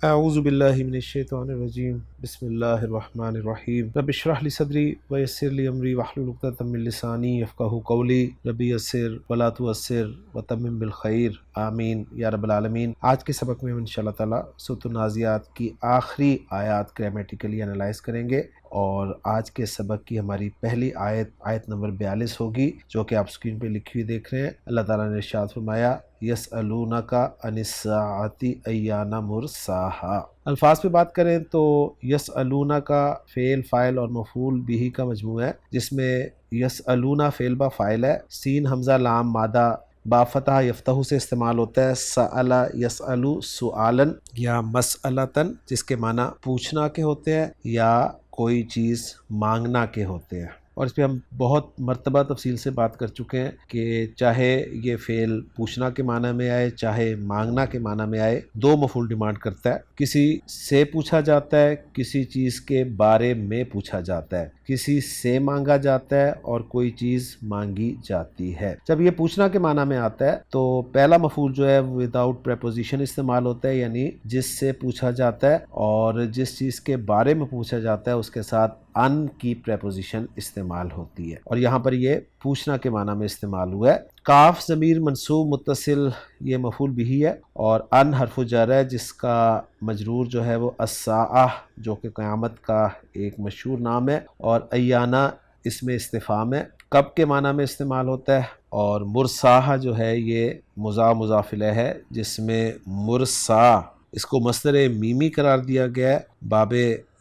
اعوذ باللہ من الشیطان الرجیم بسم اللہ الرحمن الرحیم رب اشرح لی صدری ویسر لی امری واحلل عقدۃ من لسانی یفقہوا قولی رب یسر ولا تعسر وتمم بالخیر آمین یا رب العالمین۔ آج کے سبق میں ہم انشاءاللہ تعالی سورۃ النازعات کی آخری آیات گرامیٹیکلی انالائز کریں گے، اور آج کے سبق کی ہماری پہلی آیت نمبر 42 ہوگی، جو کہ آپ اسکرین پہ لکھی ہوئی دیکھ رہے ہیں۔ اللہ تعالیٰ نے ارشاد فرمایا یسألونک عن الساعۃ ایان مرساہا۔ الفاظ پہ بات کریں تو یسألونک فعل فاعل اور مفعول بھی کا مجموعہ ہے، جس میں یسألون فعل با فاعل ہے، سین حمزہ لام مادہ با فتح یفتح سے استعمال ہوتا ہے، سأل یسألو سؤالن یا مسئلتن، جس کے معنی پوچھنا کے ہوتے ہیں یا کوئی چیز مانگنا کے ہوتے ہیں۔ اور اس پہ ہم بہت مرتبہ تفصیل سے بات کر چکے ہیں کہ چاہے یہ فعل پوچھنا کے معنی میں آئے چاہے مانگنا کے معنی میں آئے، دو مفعول ڈیمانڈ کرتا ہے۔ کسی سے پوچھا جاتا ہے، کسی چیز کے بارے میں پوچھا جاتا ہے، کسی سے مانگا جاتا ہے اور کوئی چیز مانگی جاتی ہے۔ جب یہ پوچھنا کے معنی میں آتا ہے تو پہلا مفعول جو ہے وداؤٹ پریپوزیشن استعمال ہوتا ہے، یعنی جس سے پوچھا جاتا ہے اور جس چیز کے بارے میں پوچھا جاتا ہے اس کے ساتھ ان کی پریپوزیشن استعمال ہوتی ہے، اور یہاں پر یہ پوچھنا کے معنی میں استعمال ہوا ہے۔ کاف ضمیر منصوب متصل یہ مفعول بھی ہے، اور ان حرف جر ہے جس کا مجرور جو ہے وہ الساعہ جو کہ قیامت کا ایک مشہور نام ہے، اور ایانا اس میں استفہام ہے، کب کے معنی میں استعمال ہوتا ہے۔ اور مرساہ جو ہے یہ مضاف الیہ ہے، جس میں مرسا اس کو مصدر میمی قرار دیا گیا ہے، باب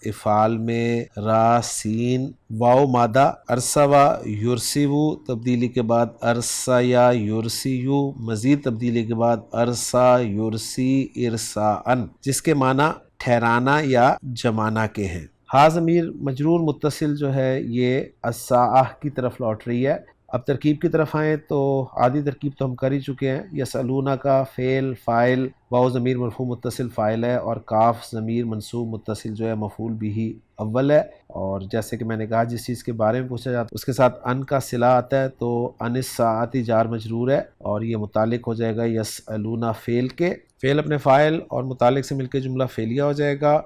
افعال میں را سین واو مادہ ارسوا یرسیو تبدیلی کے بعد ارسیا یرسیو، مزید تبدیلی کے بعد ارسا یرسی ارساءن، جس کے معنی ٹھہرانا یا جمانا کے ہیں۔ ہا ضمیر مجرور متصل جو ہے یہ الساعہ کی طرف لوٹ رہی ہے۔ اب ترکیب کی طرف آئیں تو آدھی ترکیب تو ہم کر ہی چکے ہیں، یسألونہ کا فعل فاعل واو ضمیر مرفوع متصل فاعل ہے، اور کاف ضمیر منصوب متصل جو ہے مفعول بھی اول ہے، اور جیسے کہ میں نے کہا جس چیز کے بارے میں پوچھا جاتا ہے اس کے ساتھ ان کا صلہ آتا ہے، تو ان الساعۃ جار مجرور ہے اور یہ متعلق ہو جائے گا یسألونہ فعل کے، فعل اپنے فاعل اور متعلق سے مل کے جملہ فعلیہ ہو جائے گا،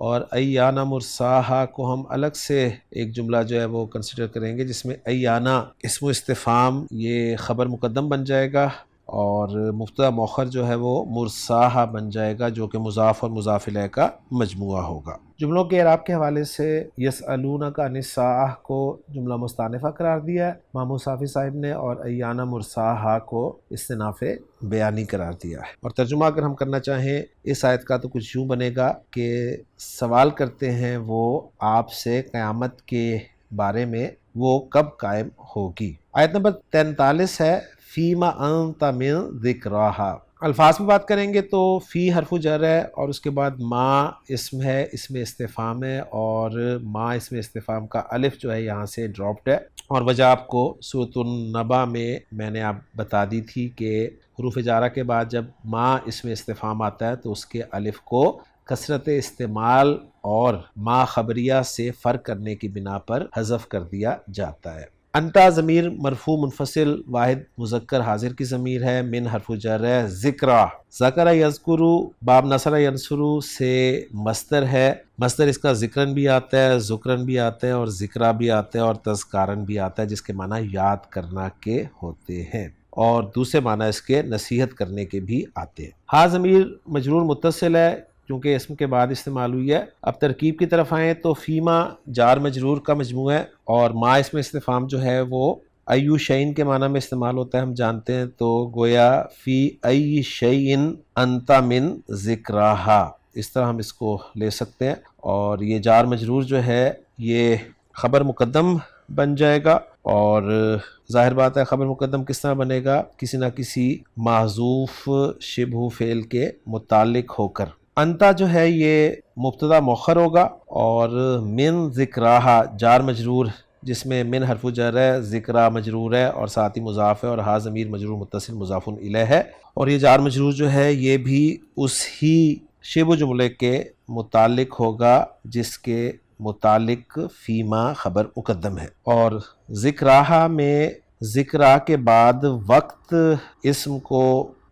اور ایانا مرساہا کو ہم الگ سے ایک جملہ جو ہے وہ کنسیڈر کریں گے، جس میں ایانا اسم استفہام یہ خبر مقدم بن جائے گا، اور مبتدا مؤخر جو ہے وہ مرساہا بن جائے گا، جو کہ مضاف اور مضاف الیہ کا مجموعہ ہوگا۔ جملوں کے اعراب کے حوالے سے یسألونک عن الساعہ کو جملہ مستانفہ قرار دیا ہے محمود صافی صاحب نے، اور ایانا مرساہا کو استئناف بیانی قرار دیا ہے۔ اور ترجمہ اگر ہم کرنا چاہیں اس آیت کا تو کچھ یوں بنے گا کہ سوال کرتے ہیں وہ آپ سے قیامت کے بارے میں، وہ کب قائم ہوگی۔ آیت نمبر 43 ہے فیما انت من ذکراہا۔ الفاظ میں بات کریں گے تو فی حرف جر ہے، اور اس کے بعد ما اسم ہے، اس میں استفہام ہے، اور ما اس میں استفہام کا الف جو ہے یہاں سے ڈراپڈ ہے، اور وجہ آپ کو سورۃ النبا میں نے آپ بتا دی تھی کہ حروف جارہ کے بعد جب ما اس میں استفہام آتا ہے تو اس کے الف کو کثرت استعمال اور ما خبریہ سے فرق کرنے کی بنا پر حذف کر دیا جاتا ہے۔ انتا ضمیر مرفوع منفصل واحد مذکر حاضر کی ضمیر ہے، من حرف جر ہے، ذکرہ ذکر یذکرو باب نصر ینصرو سے مصدر ہے، مصدر اس کا ذکرن بھی آتا ہے، ذکرن بھی آتا ہے، اور ذکرہ بھی آتا ہے، اور تذکارن بھی آتا ہے، جس کے معنی یاد کرنا کے ہوتے ہیں، اور دوسرے معنی اس کے نصیحت کرنے کے بھی آتے ہیں۔ ہا ضمیر مجرور متصل ہے کیونکہ اسم کے بعد استعمال ہوئی ہے۔ اب ترکیب کی طرف آئیں تو فیما جار مجرور کا مجموعہ ہے، اور ما اس میں استفہام جو ہے وہ ایو شیئن کے معنی میں استعمال ہوتا ہے، ہم جانتے ہیں، تو گویا فی ای شیئن انت من ذکراہا، اس طرح ہم اس کو لے سکتے ہیں، اور یہ جار مجرور جو ہے یہ خبر مقدم بن جائے گا، اور ظاہر بات ہے خبر مقدم کس طرح بنے گا، کسی نہ کسی محذوف شبہ فعل کے متعلق ہو کر۔ انتا جو ہے یہ مبتدا مؤخر ہوگا، اور من ذکراہا جار مجرور جس میں من حرف جر ہے، ذکرہ مجرور ہے اور ساتھ ہی مضاف ہے، اور ہا ضمیر مجرور متصل مضاف الیہ ہے، اور یہ جار مجرور جو ہے یہ بھی اس ہی شبہ جملے کے متعلق ہوگا جس کے متعلق فیما خبر مقدم ہے۔ اور ذکراہا میں ذکرہ کے بعد وقت اسم کو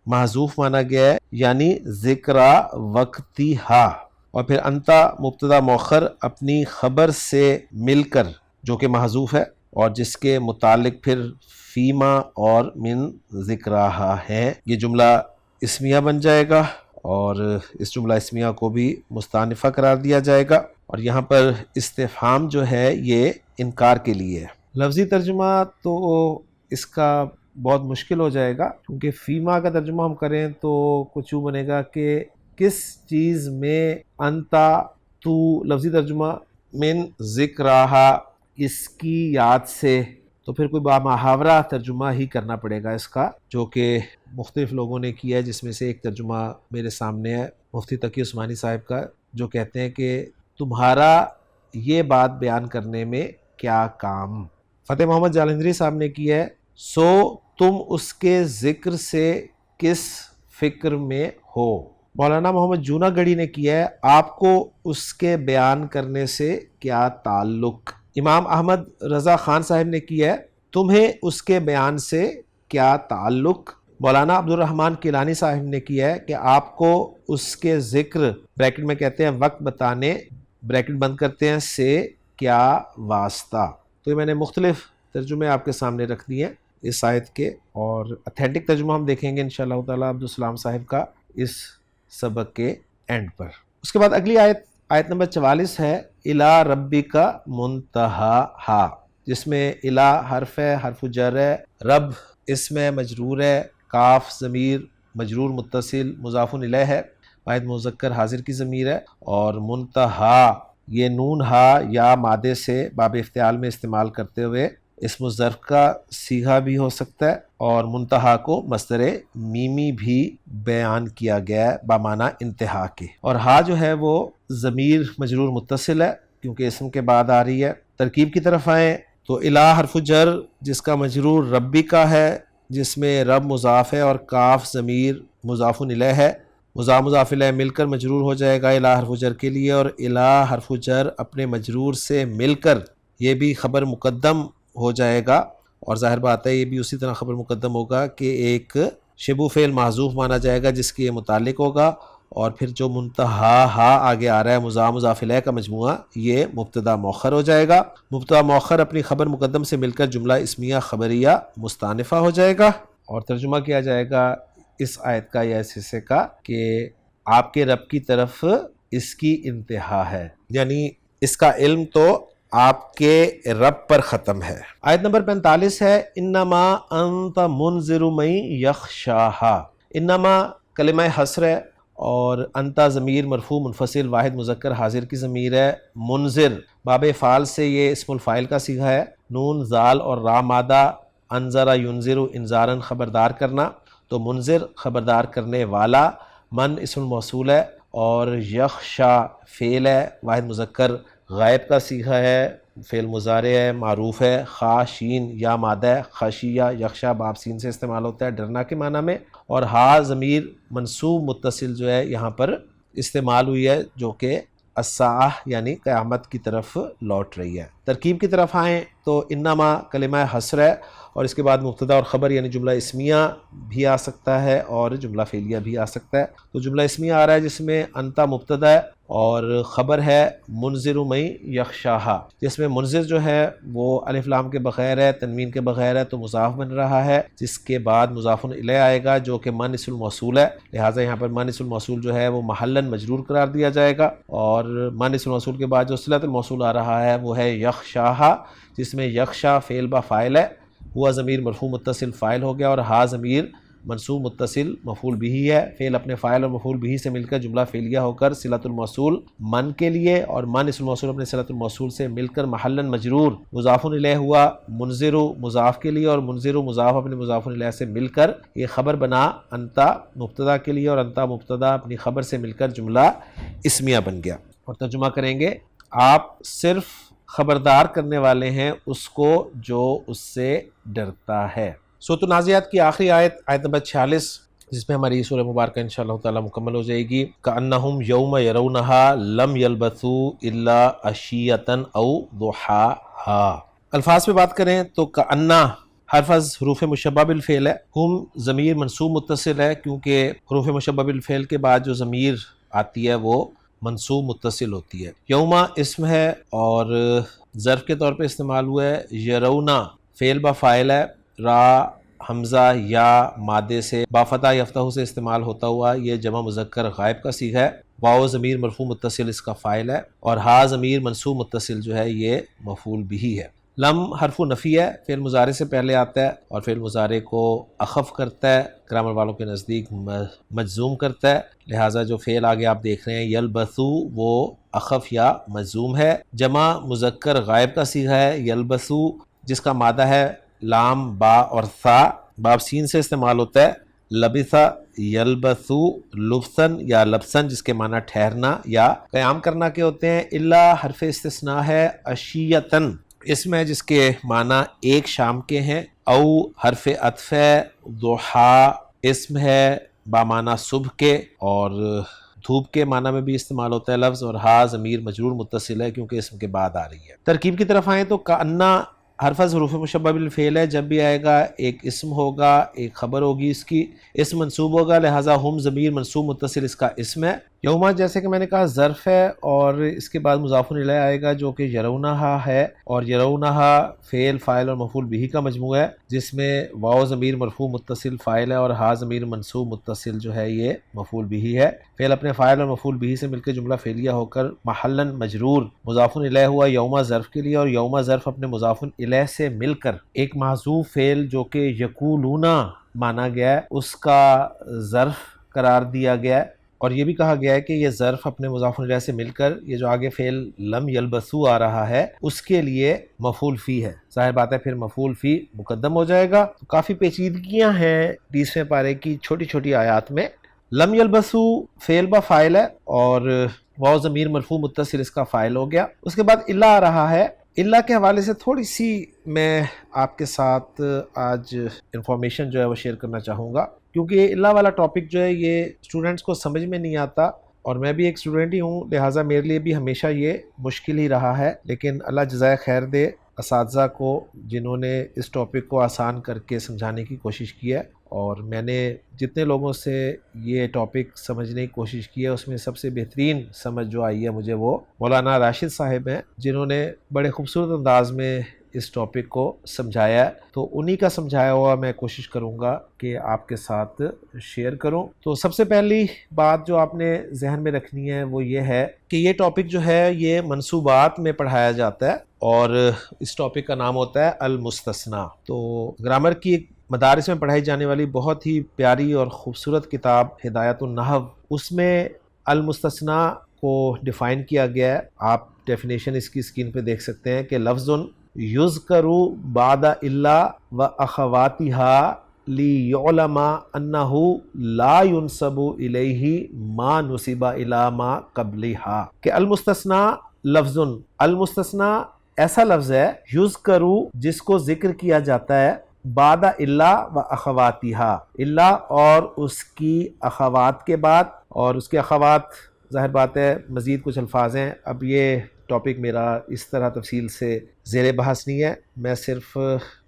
محذوف مانا گیا ہے یعنی ذکرا وقتی ہا، اور پھر انتا مبتدا مؤخر اپنی خبر سے مل کر جو کہ محذوف ہے اور جس کے متعلق پھر فیما اور من ذکراہا ہے، یہ جملہ اسمیہ بن جائے گا اور اس جملہ اسمیہ کو بھی مستانفہ قرار دیا جائے گا، اور یہاں پر استفہام جو ہے یہ انکار کے لیے ہے۔ لفظی ترجمہ تو اس کا بہت مشکل ہو جائے گا، کیونکہ فیما کا ترجمہ ہم کریں تو کچھ یوں بنے گا کہ کس چیز میں انتا تو، لفظی ترجمہ من ذکراہا اس کی یاد سے، تو پھر کوئی بامحاورہ ترجمہ ہی کرنا پڑے گا اس کا، جو کہ مختلف لوگوں نے کیا ہے، جس میں سے ایک ترجمہ میرے سامنے ہے مفتی تقی عثمانی صاحب کا، جو کہتے ہیں کہ تمہارا یہ بات بیان کرنے میں کیا کام۔ فتح محمد جالندری صاحب نے کیا ہے سو تم اس کے ذکر سے کس فکر میں ہو۔ مولانا محمد جونا گڑھی نے کیا ہے آپ کو اس کے بیان کرنے سے کیا تعلق۔ امام احمد رضا خان صاحب نے کیا ہے تمہیں اس کے بیان سے کیا تعلق۔ مولانا عبد الرحمن کیلانی صاحب نے کیا ہے کہ آپ کو اس کے ذکر بریکٹ میں کہتے ہیں وقت بتانے، بریکٹ بند کرتے ہیں، سے کیا واسطہ۔ تو یہ میں نے مختلف ترجمے آپ کے سامنے رکھ دیے اس آیت کے، اور اتھینٹک ترجمہ ہم دیکھیں گے انشاءاللہ تعالیٰ عبدالسلام صاحب کا اس سبق کے اینڈ پر۔ اس کے بعد اگلی آیت نمبر 44 ہے اِلیٰ ربک منتہاہا، جس میں اِلیٰ حرف ہے، حرف جر ہے، رب اسم مجرور ہے، کاف ضمیر مجرور متصل مضاف الیہ ہے، واحد مذکر حاضر کی ضمیر ہے، اور منتہا یہ نون ہا یا مادے سے باب افتعال میں استعمال کرتے ہوئے اسم الظرف کا صیغہ بھی ہو سکتا ہے، اور منتہا کو مصدر میمی بھی بیان کیا گیا ہے بمعنی انتہا کے، اور ہا جو ہے وہ ضمیر مجرور متصل ہے کیونکہ اسم کے بعد آ رہی ہے۔ ترکیب کی طرف آئیں تو اِلیٰ حرف جر جس کا مجرور ربی کا ہے، جس میں رب مضاف ہے اور کاف ضمیر مضاف الیہ ہے، مضاف الیہ مل کر مجرور ہو جائے گا اِلیٰ حرف جر کے لیے، اور اِلیٰ حرف جر اپنے مجرور سے مل کر یہ بھی خبر مقدم ہو جائے گا، اور ظاہر بات ہے یہ بھی اسی طرح خبر مقدم ہوگا کہ ایک شبہ فعل محذوف مانا جائے گا جس کی یہ متعلق ہوگا، اور پھر جو منتہا ہا آگے آ رہا ہے مضاف الیہ کا مجموعہ یہ مبتدا مؤخر ہو جائے گا، مبتدا مؤخر اپنی خبر مقدم سے مل کر جملہ اسمیہ خبریہ مستانفہ ہو جائے گا، اور ترجمہ کیا جائے گا اس آیت کا یا اس حصے کا کہ آپ کے رب کی طرف اس کی انتہا ہے، یعنی اس کا علم تو آپ کے رب پر ختم ہے۔ آیت نمبر 45 ہے انما انت منذر من یخشاہا۔ انما کلمہ حصر ہے اور انتا ضمیر مرفوع منفصل واحد مذکر حاضر کی ضمیر ہے، منذر باب فعال سے یہ اسم الفاعل کا صیغہ ہے، نون زال اور را مادہ، انذر ینذر انذارن خبردار کرنا، تو منذر خبردار کرنے والا، من اسم الموصول ہے، اور یخشا فعل ہے واحد مذکر غائب کا صیغہ ہے، فعل مضارع ہے، معروف ہے، خا شین یا مادہ ہے، خشیہ یخشا باب سین سے استعمال ہوتا ہے ڈرنا کے معنی میں، اور ہا ضمیر منصوب متصل جو ہے یہاں پر استعمال ہوئی ہے جو کہ الساعہ یعنی قیامت کی طرف لوٹ رہی ہے۔ ترکیب کی طرف آئیں تو انما کلمہ حصر ہے اور اس کے بعد مبتدا اور خبر یعنی جملہ اسمیہ بھی آ سکتا ہے اور جملہ فعلیہ بھی آ سکتا ہے، تو جملہ اسمیہ آ رہا ہے جس میں انتا مبتدا ہے اور خبر ہے منذر من یخشاہا، جس میں منذر جو ہے وہ الف لام کے بغیر ہے، تنوین کے بغیر ہے، تو مضاف بن رہا ہے جس کے بعد مضاف الیہ آئے گا جو کہ من اسم الموصول ہے، لہٰذا یہاں پر من اسم الموصول جو ہے وہ محلاً مجرور قرار دیا جائے گا، اور من اسم الموصول کے بعد جو صلۃ الموصول آ رہا ہے وہ ہے یخشاہا، جس میں یخشا فعل با فاعل ہے، ہوا ضمیر مرفوع متصل فاعل ہو گیا، اور ہا ضمیر منصوب متصل مفعول بہ ہے، فعل اپنے فاعل اور مفعول بہ سے مل کر جملہ فعلیہ ہو کر صلۃ الموصول من کے لیے، اور من اسم الموصول اپنے صلۃ الموصول سے مل کر محلاً مجرور مضاف الیہ ہوا منذر مضاف کے لیے، اور منذر مضاف اپنے مضاف الیہ سے مل کر یہ خبر بنا انتا مبتدا کے لیے، اور انتا مبتدا اپنی خبر سے مل کر جملہ اسمیہ بن گیا۔ اور ترجمہ کریں گے آپ صرف خبردار کرنے والے ہیں اس کو جو اس سے ڈرتا ہے۔ سورۃ النازعات کی آخری آیت نمبر 46 جس میں ہماری سورہ مبارکہ انشاءاللہ تعالی مکمل ہو جائے گی، کأنہم یوم یرونہا لم یلبثوا الا عشیۃ او ضحاہا۔ الفاظ پہ بات کریں تو کأنہ حرفز حروف مشبہ بالفعل ہے، ہم ضمیر منصوب متصل ہے کیونکہ حروف مشبہ بالفعل کے بعد جو ضمیر آتی ہے وہ منصوب متصل ہوتی ہے۔ یوما اسم ہے اور ظرف کے طور پہ استعمال ہوا ہے۔ یرونا فعل با فاعل ہے، را حمزہ یا مادے سے با فتح یفتح سے استعمال ہوتا ہوا، یہ جمع مذکر غائب کا صیغہ ہے۔ واو ضمیر مرفوع متصل اس کا فاعل ہے، اور ہا ضمیر منصوب متصل جو ہے یہ مفعول بہ ہے۔ لم حرف نفی ہے، فعل مضارع سے پہلے آتا ہے اور فعل مضارع کو اخف کرتا ہے، گرامر والوں کے نزدیک مجزوم کرتا ہے، لہٰذا جو فعل آگے آپ دیکھ رہے ہیں یلبثو وہ اخف یا مجزوم ہے۔ جمع مذکر غائب کا صیغہ ہے یلبثو، جس کا مادہ ہے لام با اور ثا، باب سین سے استعمال ہوتا ہے۔ لبثا یلبثو لبثن یا لبسن، جس کے معنی ٹھہرنا یا قیام کرنا کے ہوتے ہیں۔ الا حرف استثناء ہے، عشیتن اسم ہے جس کے معنی ایک شام کے ہیں۔ او حرف عطف ہے، ضحا اسم ہے بامعنی صبح کے، اور دھوپ کے معنی میں بھی استعمال ہوتا ہے لفظ، اور ہا ضمیر مجرور متصل ہے کیونکہ اسم کے بعد آ رہی ہے۔ ترکیب کی طرف آئیں تو کأنہ حرف حروف مشبہ بالفعل ہے، جب بھی آئے گا ایک اسم ہوگا ایک خبر ہوگی، اس کی اسم منصوب ہوگا، لہٰذا ہم ضمیر منصوب متصل اس کا اسم ہے۔ یوما جیسے کہ میں نے کہا ظرف ہے اور اس کے بعد مضاف الیہ آئے گا جو کہ یرونہا ہے، اور یرونہا فعل فاعل اور مفعول بہ کا مجموعہ ہے، جس میں واو ضمیر مرفوع متصل فاعل ہے اور ہا ضمیر منصوب متصل جو ہے یہ مفعول بہ ہے۔ فعل اپنے فاعل اور مفعول بہ سے مل کے جملہ فعلیہ ہو کر محلاً مجرور مضاف الیہ ہوا یوما ظرف کے لیے، اور یوما ظرف اپنے مضاف الیہ سے مل کر ایک محذوف فعل جو کہ یقولونا مانا گیا ہے اس کا ظرف قرار دیا گیا ہے، اور یہ بھی کہا گیا ہے کہ یہ ظرف اپنے مضاف الیہ سے مل کر یہ جو آگے فعل لم یلبسو آ رہا ہے اس کے لیے مفعول فی ہے، ظاہر بات ہے پھر مفعول فی مقدم ہو جائے گا۔ تو کافی پیچیدگیاں ہیں 20ویں پارے کی چھوٹی چھوٹی آیات میں۔ لم یلبسو فعل با فاعل ہے اور واو ضمیر مرفوع متصل اس کا فاعل ہو گیا۔ اس کے بعد الا آ رہا ہے، الا کے حوالے سے تھوڑی سی میں آپ کے ساتھ آج انفارمیشن جو ہے وہ شیئر کرنا چاہوں گا، کیونکہ یہ الا والا ٹاپک جو ہے یہ اسٹوڈنٹس کو سمجھ میں نہیں آتا، اور میں بھی ایک اسٹوڈنٹ ہی ہوں، لہٰذا میرے لیے بھی ہمیشہ یہ مشکل ہی رہا ہے، لیکن اللہ جزائے خیر دے اساتذہ کو جنہوں نے اس ٹاپک کو آسان کر کے سمجھانے کی کوشش کی ہے، اور میں نے جتنے لوگوں سے یہ ٹاپک سمجھنے کی کوشش کی ہے اس میں سب سے بہترین سمجھ جو آئی ہے مجھے وہ مولانا راشد صاحب ہیں، جنہوں نے بڑے خوبصورت انداز میں اس ٹاپک کو سمجھایا ہے، تو انہی کا سمجھایا ہوا میں کوشش کروں گا کہ آپ کے ساتھ شیئر کروں۔ تو سب سے پہلی بات جو آپ نے ذہن میں رکھنی ہے وہ یہ ہے کہ یہ ٹاپک جو ہے یہ منصوبات میں پڑھایا جاتا ہے، اور اس ٹاپک کا نام ہوتا ہے المستثنیٰ۔ تو گرامر کی ایک مدارس میں پڑھائی جانے والی بہت ہی پیاری اور خوبصورت کتاب ہدایت النحو، اس میں المستثنیٰ کو ڈیفائن کیا گیا ہے۔ آپ ڈیفینیشن اس کی اسکرین پہ دیکھ سکتے ہیں کہ لفظ یذکر بعد الا و اخواتها لیعلم انہ لا ينسب الیہ ما نسب الی ما قبلها، کہ المستثنیٰ لفظ، المستثنیٰ ایسا لفظ ہے یذکر جس کو ذکر کیا جاتا ہے بعد الا و اخواتہا، الا اور اس کی اخوات کے بعد، اور اس کے اخوات ظاہر بات ہے مزید کچھ الفاظ ہیں، اب یہ ٹاپک میرا اس طرح تفصیل سے زیر بحث نہیں ہے، میں صرف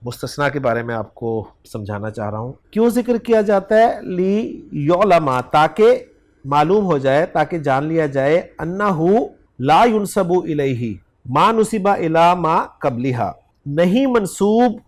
مستثنیٰ کے بارے میں آپ کو سمجھانا چاہ رہا ہوں۔ کیوں ذکر کیا جاتا ہے؟ لی یعلم، تاکہ معلوم ہو جائے، تاکہ جان لیا جائے، انہ لا ینسب الیہ ما نسب الی ما قبلہا، نہیں منسوب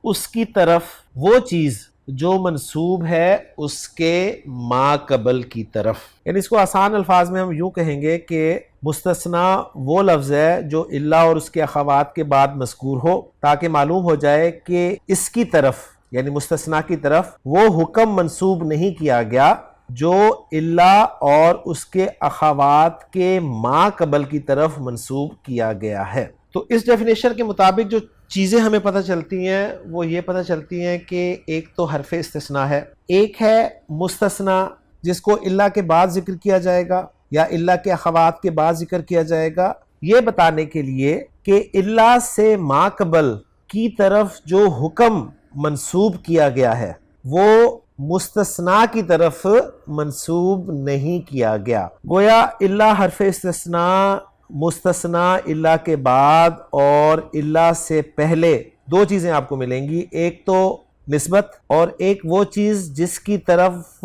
اس کی طرف وہ چیز جو منسوب ہے اس کے ما قبل کی طرف، یعنی اس کو آسان الفاظ میں ہم یوں کہیں گے کہ مستثنیٰ وہ لفظ ہے جو الا اور اس کے اخوات کے بعد مذکور ہو، تاکہ معلوم ہو جائے کہ اس کی طرف یعنی مستثنیٰ کی طرف وہ حکم منسوب نہیں کیا گیا جو الا اور اس کے اخوات کے ما قبل کی طرف منسوب کیا گیا ہے۔ تو اس ڈیفینیشن کے مطابق جو چیزیں ہمیں پتہ چلتی ہیں وہ یہ پتہ چلتی ہیں کہ ایک تو حرف استثناء ہے، ایک ہے مستثنیٰ جس کو الا کے بعد ذکر کیا جائے گا یا الا کے اخوات کے بعد ذکر کیا جائے گا، یہ بتانے کے لیے کہ الا سے ما قبل کی طرف جو حکم منسوب کیا گیا ہے وہ مستثنیٰ کی طرف منسوب نہیں کیا گیا، گویا الا حرف استثناء مستثنیٰ الا کے بعد اور الا سے پہلے دو چیزیں آپ کو ملیں گی، ایک تو نسبت اور ایک وہ چیز جس کی طرف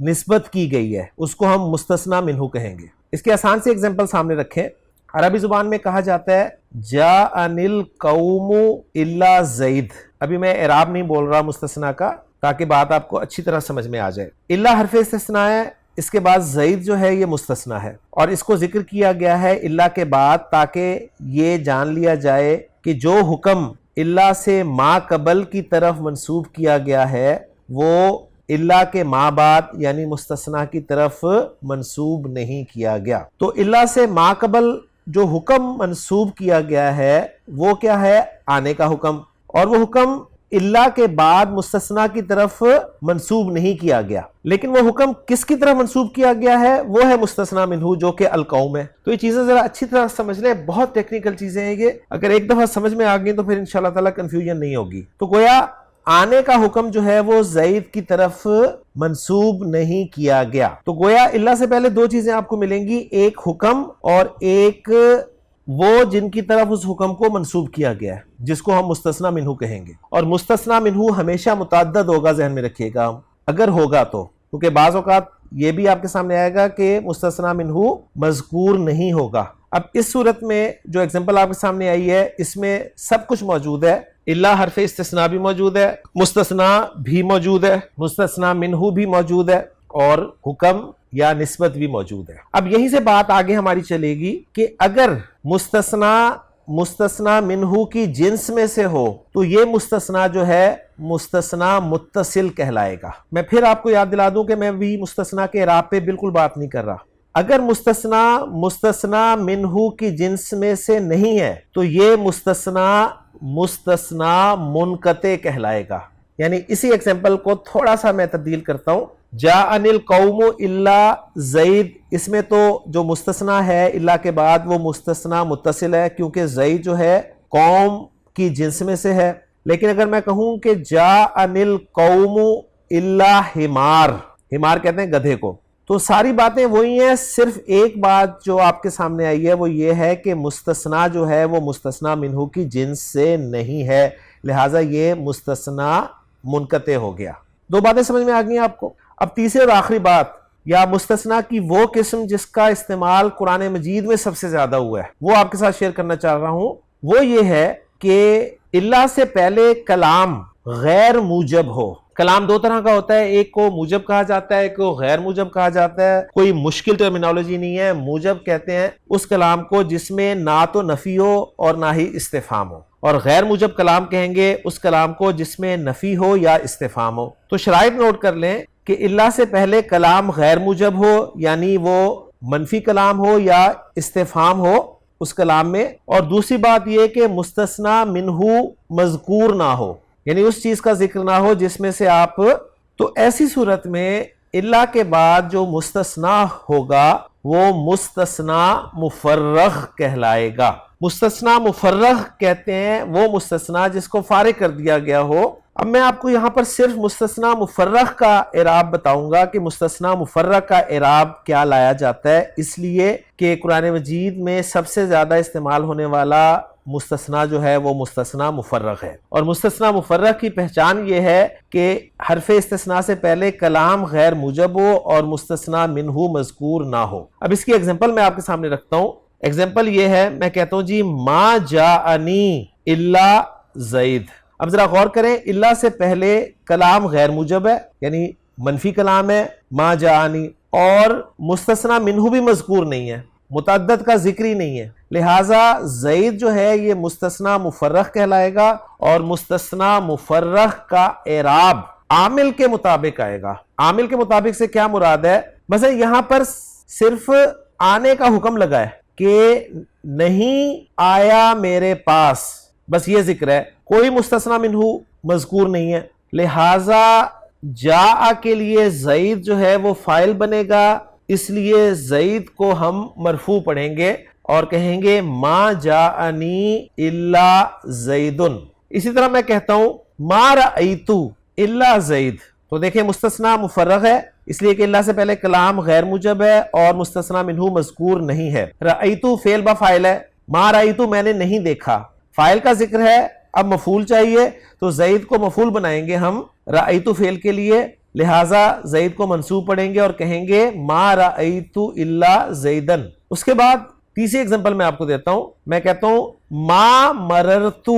نسبت کی گئی ہے اس کو ہم مستثنی منہ کہیں گے۔ اس کے آسان سے اگزامپل سامنے رکھیں۔ عربی زبان میں کہا جاتا ہے جاءنی القوم الا زید۔ ابھی میں اعراب نہیں بول رہا مستثنی کا تاکہ بات آپ کو اچھی طرح سمجھ میں آ جائے۔ الا حرف استثناء ہے، اس کے بعد زید جو ہے یہ مستثنی ہے، اور اس کو ذکر کیا گیا ہے الا کے بعد تاکہ یہ جان لیا جائے کہ جو حکم الا سے ما قبل کی طرف منسوب کیا گیا ہے وہ الا کے ما بعد یعنی مستثنی کی طرف منسوب نہیں کیا گیا۔ تو الا سے ما قبل جو حکم منسوب کیا گیا ہے وہ کیا ہے؟ آنے کا حکم، اور وہ حکم الا کے بعد مستثنی کی طرف منسوب نہیں کیا گیا، لیکن وہ حکم کس کی طرف منسوب کیا گیا ہے؟ وہ ہے مستثنی منہ جو کہ القوم ہے۔ تو یہ چیزیں ذرا اچھی طرح سمجھ لیں، بہت ٹیکنیکل چیزیں ہیں یہ، اگر ایک دفعہ سمجھ میں آ گئی تو پھر انشاءاللہ تعالی کنفیوژن نہیں ہوگی۔ تو گویا آنے کا حکم جو ہے وہ زید کی طرف منسوب نہیں کیا گیا۔ تو گویا الا سے پہلے دو چیزیں آپ کو ملیں گی، ایک حکم اور ایک وہ جن کی طرف اس حکم کو منسوب کیا گیا ہے جس کو ہم مستثنی منہ کہیں گے۔ اور مستثنی منہ ہمیشہ متعدد ہوگا، ذہن میں رکھیے گا اگر ہوگا تو، کیونکہ بعض اوقات یہ بھی آپ کے سامنے آئے گا کہ مستثنی منہ مذکور نہیں ہوگا۔ اب اس صورت میں جو ایگزامپل آپ کے سامنے آئی ہے اس میں سب کچھ موجود ہے، الا حرف استثناء بھی موجود ہے، مستثنی بھی موجود ہے، مستثنی منہ بھی موجود ہے، اور حکم یا نسبت بھی موجود ہے۔ اب یہیں سے بات آگے ہماری چلے گی کہ اگر مستثنی منہ کی جنس میں سے ہو تو یہ مستثنی جو ہے مستثنی متصل کہلائے گا۔ میں پھر آپ کو یاد دلا دوں کہ میں بھی مستثنی کے اعراب پہ بالکل بات نہیں کر رہا۔ اگر مستثنی منہ کی جنس میں سے نہیں ہے تو یہ مستثنی منقطع کہلائے گا۔ یعنی اسی ایگزامپل کو تھوڑا سا میں تبدیل کرتا ہوں۔ جاءنی القوم الا زید، اس میں تو جو مستثنی ہے الا کے بعد وہ مستثنی متصل ہے کیونکہ زید جو ہے قوم کی جنس میں سے ہے۔ لیکن اگر میں کہوں کہ جاءنی القوم الا حمار، حمار کہتے ہیں گدھے کو، تو ساری باتیں وہی ہیں، صرف ایک بات جو آپ کے سامنے آئی ہے وہ یہ ہے کہ مستثنی جو ہے وہ مستثنی منہ کی جنس سے نہیں ہے، لہٰذا یہ مستثنی منقطع ہو گیا۔ دو باتیں سمجھ میں آ گئی آپ کو۔ اب تیسری اور آخری بات، یا مستثنی کی وہ قسم جس کا استعمال قرآن مجید میں سب سے زیادہ ہوا ہے، وہ آپ کے ساتھ شیئر کرنا چاہ رہا ہوں۔ وہ یہ ہے کہ الا سے پہلے کلام غیر موجب ہو۔ کلام دو طرح کا ہوتا ہے، ایک کو موجب کہا جاتا ہے، ایک کو غیر موجب کہا جاتا ہے۔ کوئی مشکل ٹرمینالوجی نہیں ہے۔ موجب کہتے ہیں اس کلام کو جس میں نہ تو نفی ہو اور نہ ہی استفہام ہو، اور غیر موجب کلام کہیں گے اس کلام کو جس میں نفی ہو یا استفہام ہو۔ تو شرائط نوٹ کر لیں کہ الا سے پہلے کلام غیر موجب ہو، یعنی وہ منفی کلام ہو یا استفہام ہو اس کلام میں، اور دوسری بات یہ کہ مستثنی منہ مذکور نہ ہو، یعنی اس چیز کا ذکر نہ ہو جس میں سے آپ، تو ایسی صورت میں الا کے بعد جو مستثنی ہوگا وہ مستثنی مفرغ کہلائے گا۔ مستثنی مفرغ کہتے ہیں وہ مستثنی جس کو فارغ کر دیا گیا ہو۔ اب میں آپ کو یہاں پر صرف مستثنی مفرغ کا اعراب بتاؤں گا کہ مستثنی مفرغ کا اعراب کیا لایا جاتا ہے، اس لیے کہ قرآن مجید میں سب سے زیادہ استعمال ہونے والا مستثنی جو ہے وہ مستثنی مفرغ ہے، اور مستثنی مفرغ کی پہچان یہ ہے کہ حرف استثناء سے پہلے کلام غیر موجب ہو اور مستثنی منہ مذکور نہ ہو۔ اب اس کی ایگزامپل میں آپ کے سامنے رکھتا ہوں۔ ایگزامپل یہ ہے، میں کہتا ہوں جی ما جاءنی الا زید۔ اب ذرا غور کریں، الا سے پہلے کلام غیر موجب ہے یعنی منفی کلام ہے ما جاءنی، اور مستثنی منہ بھی مذکور نہیں ہے، متعدد کا ذکر ہی نہیں ہے، لہٰذا زید جو ہے یہ مستثنی مفرغ کہلائے گا، اور مستثنی مفرغ کا اعراب عامل کے مطابق آئے گا۔ عامل کے مطابق سے کیا مراد ہے؟ مثلا یہاں پر صرف آنے کا حکم لگا ہے کہ نہیں آیا میرے پاس، بس یہ ذکر ہے، کوئی مستثنی منہ مذکور نہیں ہے، لہٰذا جاء کے لیے زید جو ہے وہ فاعل بنے گا، اس لیے زید کو ہم مرفوع پڑھیں گے اور کہیں گے ما جاءنی الا زید۔ اسی طرح میں کہتا ہوں ما رأیت الا زید، تو دیکھیں مستثنی مفرغ ہے اس لیے کہ اللہ سے پہلے کلام غیر موجب ہے اور مستثنی منہ مذکور نہیں ہے۔ رأیت فعل با فاعل ہے، ما رأیت میں نے نہیں دیکھا، فاعل کا ذکر ہے، اب مفعول چاہیے تو زید کو مفعول بنائیں گے ہم رأیت فعل کے لیے، لہٰذا زید کو منصوب پڑھیں گے اور کہیں گے ما رأیت الا زیدن۔ اس کے بعد تیسری اگزامپل میں آپ کو دیتا ہوں، میں کہتا ہوں ما مررت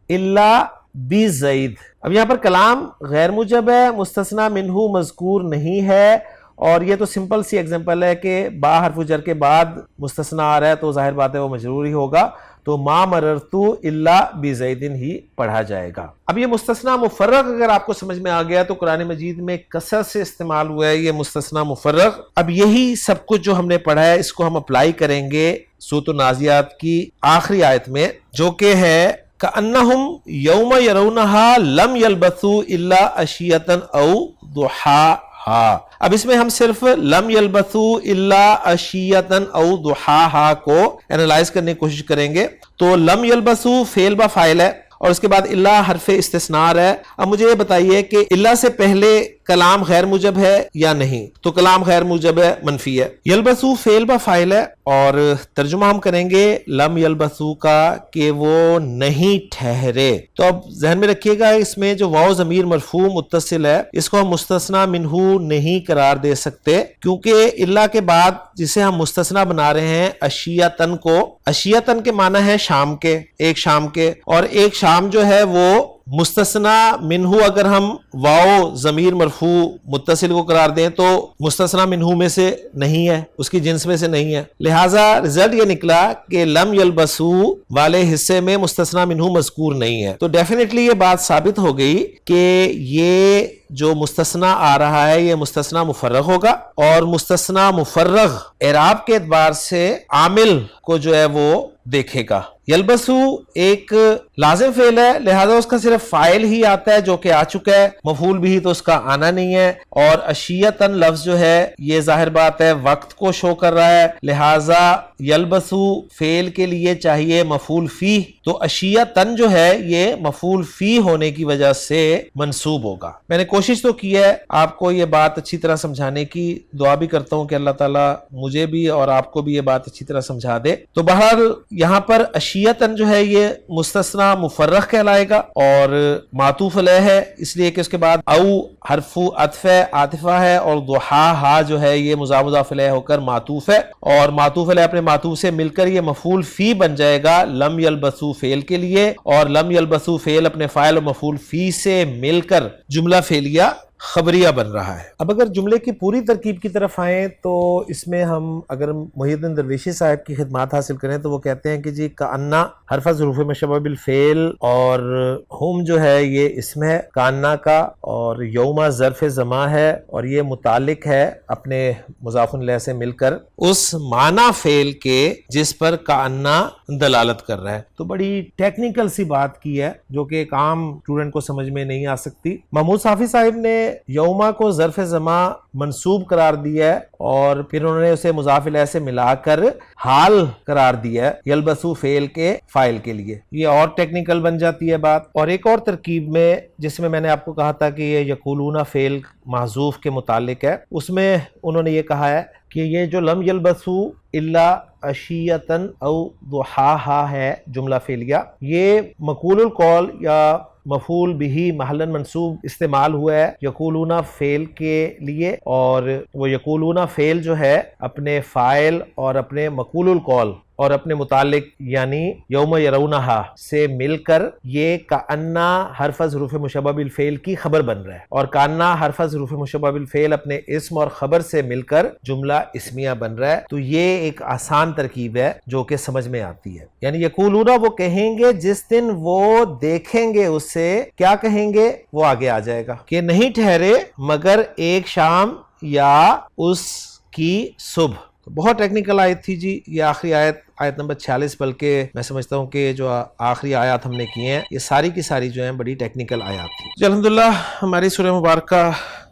الا بزید۔ اب یہاں پر کلام غیر موجب ہے، مستثنی منہ مذکور نہیں ہے، اور یہ تو سمپل سی ایگزامپل ہے کہ با حرف جر کے بعد مستثنی آ رہا ہے تو ظاہر بات ہے وہ مجرور ہی ہوگا، تو ما مررت الا بزیدن ہی پڑھا جائے گا۔ اب یہ مستثنی مفرغ اگر آپ کو سمجھ میں آ گیا تو قرآن مجید میں کثرت سے استعمال ہوا ہے یہ مستثنی مفرغ۔ اب یہی سب کچھ جو ہم نے پڑھا ہے اس کو ہم اپلائی کریں گے سورۃ النازعات کی آخری آیت میں، جو کہ ہے كأنهم يوم يرونها لم يلبثوا الا عشية او ضحاها۔ اب اس میں ہم صرف لم يلبثوا الا عشية او ضحاها کو انالائز کرنے کی کوشش کریں گے۔ تو لم يلبثوا فعل با فاعل ہے اور اس کے بعد الا حرف استثناء ہے۔ اب مجھے یہ بتائیے کہ الا سے پہلے کلام غیر موجب ہے یا نہیں؟ تو کلام غیر موجب ہے، منفی ہے۔ یلبسو فعل با فاعل ہے اور ترجمہ ہم کریں گے لم یلبسو کا کہ وہ نہیں ٹھہرے۔ تو اب ذہن میں رکھیے گا اس میں جو واو ضمیر مرفوع متصل ہے اس کو ہم مستثنی منہ نہیں قرار دے سکتے، کیونکہ الا کے بعد جسے ہم مستثنی بنا رہے ہیں عشیتن کو، عشیتن کے معنی ہے شام کے، ایک شام کے، اور ایک شام جو ہے وہ مستثنی منہ اگر ہم واو ضمیر مرفوع متصل کو قرار دیں تو مستثنی منہ میں سے نہیں ہے، اس کی جنس میں سے نہیں ہے، لہٰذا رزلٹ یہ نکلا کہ لم یلبسو والے حصے میں مستثنی منہ مذکور نہیں ہے۔ تو ڈیفینیٹلی یہ بات ثابت ہو گئی کہ یہ جو مستثنی آ رہا ہے یہ مستثنی مفرغ ہوگا، اور مستثنی مفرغ اعراب کے اعتبار سے عامل کو جو ہے وہ دیکھے گا۔ یلبسو ایک لازم فعل ہے، لہذا اس کا صرف فاعل ہی آتا ہے جو کہ آ چکا ہے، مفعول بھی تو اس کا آنا نہیں ہے، اور عشیتن لفظ جو ہے یہ ظاہر بات ہے وقت کو شو کر رہا ہے، لہذا یلبسو فعل کے لیے چاہیے مفعول فیہ، تو عشیتن جو ہے یہ مفعول فیہ ہونے کی وجہ سے منصوب ہوگا۔ میں نے کوشش تو کی ہے آپ کو یہ بات اچھی طرح سمجھانے کی، دعا بھی کرتا ہوں کہ اللہ تعالیٰ مجھے بھی اور آپ کو بھی یہ بات اچھی طرح سمجھا دے۔ تو بہرحال یہاں پر عشیتن جو ہے یہ مستثنی مفرغ کہلائے گا اور معطوف علیہ ہے، اس لیے کہ اس کے بعد او حرف عطف عاطفہ ہے، اور ضحاہا جو ہے یہ مضاف الیہ ہو کر معطوف ہے، اور معطوف علیہ اپنے معطوف سے مل کر یہ مفعول فی بن جائے گا لم یلبسو فعل کے لیے، اور لم یلبسو فعل اپنے فاعل و مفعول فی سے مل کر جملہ فعلیہ خبریہ بن رہا ہے۔ اب اگر جملے کی پوری ترکیب کی طرف آئیں تو اس میں ہم اگر محی الدین درویشی صاحب کی خدمات حاصل کریں تو وہ کہتے ہیں کہ جی کأنہ حرف ظروف مشبہ بالفعل، اور ہم جو ہے یہ اسم ہے کأنہ کا، اور یوم ظرف زمان ہے، اور یہ متعلق ہے اپنے مضاف الیہ سے مل کر اس معنی فعل کے جس پر کأنہ دلالت کر رہا ہے۔ تو بڑی ٹیکنیکل سی بات کی ہے جو کہ ایک عام اسٹوڈنٹ کو سمجھ میں نہیں آ سکتی۔ محمود صافی صاحب نے یوما کو ظرف زمان منصوب قرار دیا ہے اور پھر انہوں نے اسے مضاف الیہ سے ملا کر حال قرار دیا ہے یلبسو فعل کے فاعل کے لیے، یہ اور ٹیکنیکل بن جاتی ہے بات۔ اور ایک اور ترکیب میں جس میں نے آپ کو کہا تھا کہ یہ یقولون فعل محذوف کے متعلق ہے، اس میں انہوں نے یہ کہا ہے کہ یہ جو لم یلبسو الا عشیتن او ضحاہا ہے جملہ فعلیہ، یہ مقول القول یا مفعول بہ محلاً منصوب استعمال ہوا ہے یقولون فعل کے لیے، اور وہ یقولون فعل جو ہے اپنے فاعل اور اپنے مقول القول اور اپنے متعلق یعنی یوم یرونہا سے مل کر یہ کأنہ حرف ظروف مشبہ بالفعل کی خبر بن رہا ہے، اور کأنہ حرف ظروف مشبہ بالفعل اپنے اسم اور خبر سے مل کر جملہ اسمیہ بن رہا ہے۔ تو یہ ایک آسان ترکیب ہے جو کہ سمجھ میں آتی ہے، یعنی یقولون وہ کہیں گے جس دن وہ دیکھیں گے اسے، کیا کہیں گے وہ آگے آ جائے گا کہ نہیں ٹھہرے مگر ایک شام یا اس کی صبح۔ بہت ٹیکنیکل آیت تھی جی یہ آخری آیت نمبر 46، بلکہ میں سمجھتا ہوں کہ جو آخری آیات ہم نے کی ہیں یہ ساری کی ساری جو ہیں بڑی ٹیکنیکل آیات تھی جی۔ الحمدللہ ہماری سورہ مبارکہ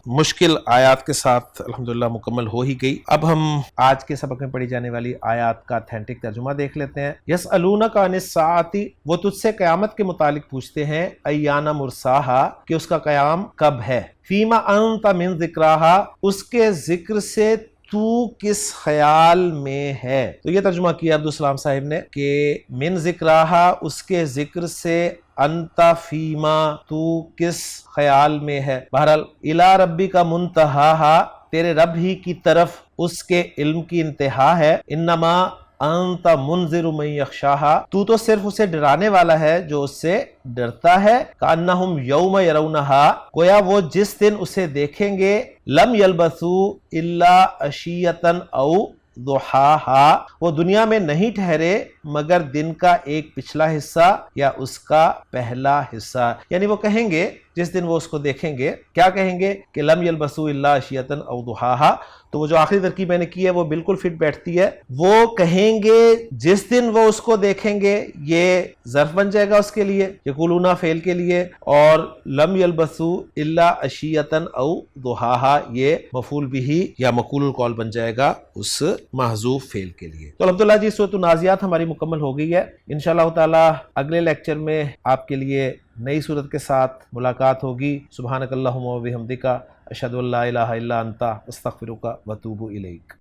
مشکل آیات کے ساتھ الحمدللہ مکمل ہو ہی گئی۔ اب ہم آج کے سبق میں پڑھی جانے والی آیات کا اتھینٹک ترجمہ دیکھ لیتے ہیں۔ یسألونک عن الساعۃ، وہ تجھ سے قیامت کے متعلق پوچھتے ہیں، ایان مرساہا، کہ اس کا قیام کب ہے، فیما انت من ذکراہا، اس کے ذکر سے تو کس خیال میں ہے۔ تو یہ ترجمہ کیا عبدالسلام صاحب نے کہ من ذکراہا، اس کے ذکر سے انت فیما، تو کس خیال میں ہے. بہرحال الی ربی کا منتہا، تیرے رب ہی کی طرف اس کے علم کی انتہا ہے. انما انت منذر من یخشاہا، تو صرف اسے ڈرانے والا ہے جو اس سے ڈرتا ہے. کأنہم یوم یرونہا، گویا وہ جس دن اسے دیکھیں گے. لم یلبثوا الا عشیۃ او ضحاہا، وہ دنیا میں نہیں ٹھہرے مگر دن کا ایک پچھلا حصہ یا اس کا پہلا حصہ. یعنی وہ کہیں گے جس دن وہ اس کو دیکھیں گے، کیا کہیں گے کہ لم یلبثوا الا عشیۃ او ضحاہا. تو وہ جو آخری ترکیب میں نے کی ہے وہ بالکل فٹ بیٹھتی ہے. وہ کہیں گے جس دن وہ اس کو دیکھیں گے، یہ ظرف بن جائے گا اس کے لیے، یقولون فعل کے لیے، اور لم یلبثوا الا عشیۃ او ضحاہا یہ مفعول بہ یا مقول القول بن جائے گا اس محذوف فعل کے لیے. تو الحمدللہ جی سورۃ النازعات ہماری مکمل ہو گئی ہے. انشاءاللہ تعالی اگلے لیکچر میں آپ کے لیے نئی صورت کے ساتھ ملاقات ہوگی. سبحانک اللہم و بحمدک، اشہد ان لا الہ الا انت، استغفرک و اتوب الیک.